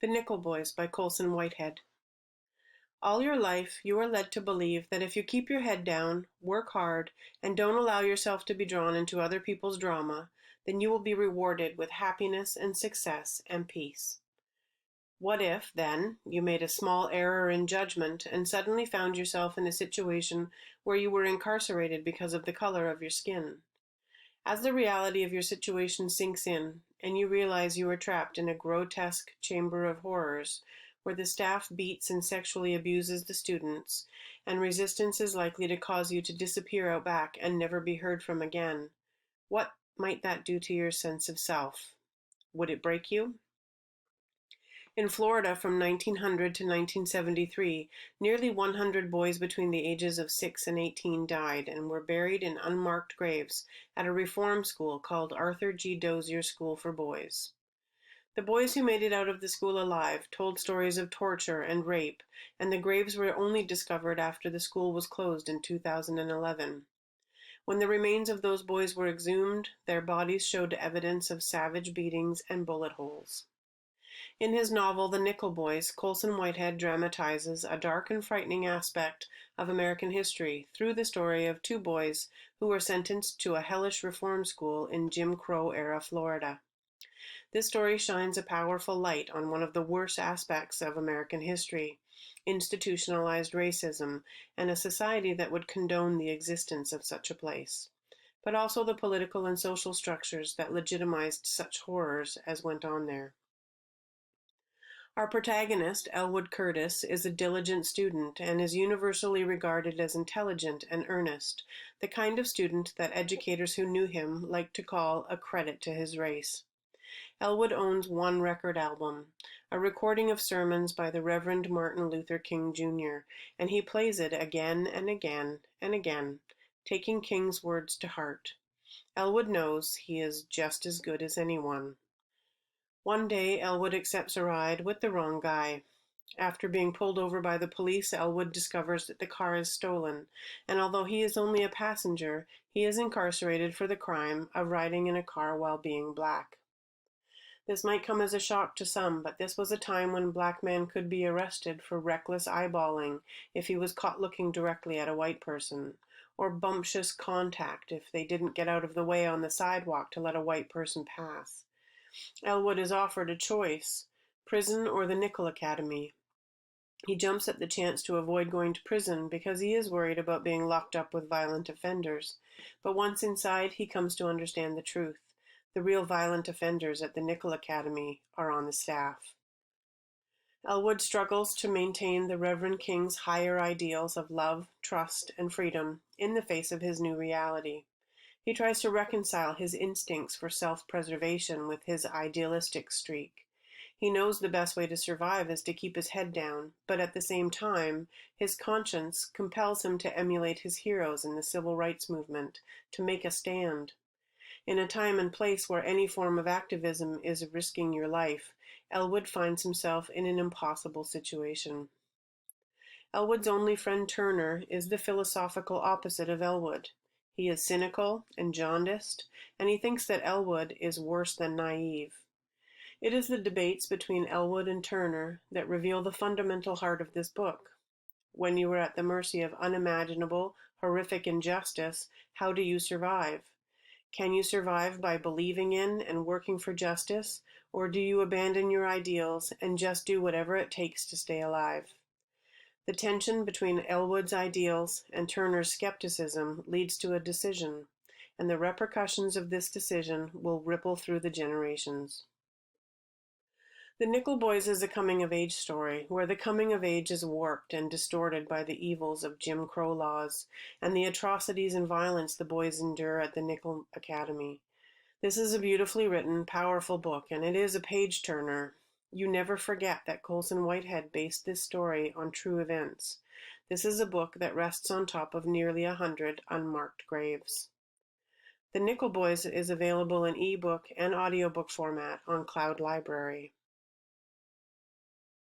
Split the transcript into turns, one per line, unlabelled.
The Nickel Boys by Colson Whitehead. All your life you are led to believe that if you keep your head down, work hard, and don't allow yourself to be drawn into other people's drama, then you will be rewarded with happiness and success and peace. What if, then, you made a small error in judgment and suddenly found yourself in a situation where you were incarcerated because of the color of your skin? As the reality of your situation sinks in, and you realize you are trapped in a grotesque chamber of horrors, where the staff beats and sexually abuses the students, and resistance is likely to cause you to disappear out back and never be heard from again, what might that do to your sense of self? Would it break you? In Florida from 1900 to 1973, nearly 100 boys between the ages of 6 and 18 died and were buried in unmarked graves at a reform school called Arthur G. Dozier School for Boys. The boys who made it out of the school alive told stories of torture and rape, and the graves were only discovered after the school was closed in 2011. When the remains of those boys were exhumed, their bodies showed evidence of savage beatings and bullet holes. In his novel The Nickel Boys, Colson Whitehead dramatizes a dark and frightening aspect of American history through the story of two boys who were sentenced to a hellish reform school in Jim Crow-era Florida. This story shines a powerful light on one of the worst aspects of American history, institutionalized racism, and a society that would condone the existence of such a place, but also the political and social structures that legitimized such horrors as went on there. Our protagonist, Elwood Curtis, is a diligent student and is universally regarded as intelligent and earnest, the kind of student that educators who knew him liked to call a credit to his race. Elwood owns one record album, a recording of sermons by the Reverend Martin Luther King Jr., and he plays it again and again and again, taking King's words to heart. Elwood knows he is just as good as anyone. One day, Elwood accepts a ride with the wrong guy. After being pulled over by the police, Elwood discovers that the car is stolen, and although he is only a passenger, he is incarcerated for the crime of riding in a car while being black. This might come as a shock to some, but this was a time when black men could be arrested for reckless eyeballing if he was caught looking directly at a white person, or bumptious contact if they didn't get out of the way on the sidewalk to let a white person pass. Elwood is offered a choice, prison or the Nickel Academy. He jumps at the chance to avoid going to prison because he is worried about being locked up with violent offenders. But once inside, he comes to understand the truth. The real violent offenders at the Nickel Academy are on the staff. Elwood struggles to maintain the Reverend King's higher ideals of love, trust, and freedom in the face of his new reality. He tries to reconcile his instincts for self-preservation with his idealistic streak. He knows the best way to survive is to keep his head down, but at the same time, his conscience compels him to emulate his heroes in the civil rights movement, to make a stand. In a time and place where any form of activism is risking your life, Elwood finds himself in an impossible situation. Elwood's only friend Turner is the philosophical opposite of Elwood. He is cynical and jaundiced, and he thinks that Elwood is worse than naive. It is the debates between Elwood and Turner that reveal the fundamental heart of this book. When you are at the mercy of unimaginable, horrific injustice, how do you survive? Can you survive by believing in and working for justice, or do you abandon your ideals and just do whatever it takes to stay alive? The tension between Elwood's ideals and Turner's skepticism leads to a decision, and the repercussions of this decision will ripple through the generations. The Nickel Boys is a coming-of-age story, where the coming of age is warped and distorted by the evils of Jim Crow laws and the atrocities and violence the boys endure at the Nickel Academy. This is a beautifully written, powerful book, and it is a page-turner. You never forget that Colson Whitehead based this story on true events. This is a book that rests on top of nearly 100 unmarked graves. The Nickel Boys is available in ebook and audiobook format on Cloud Library.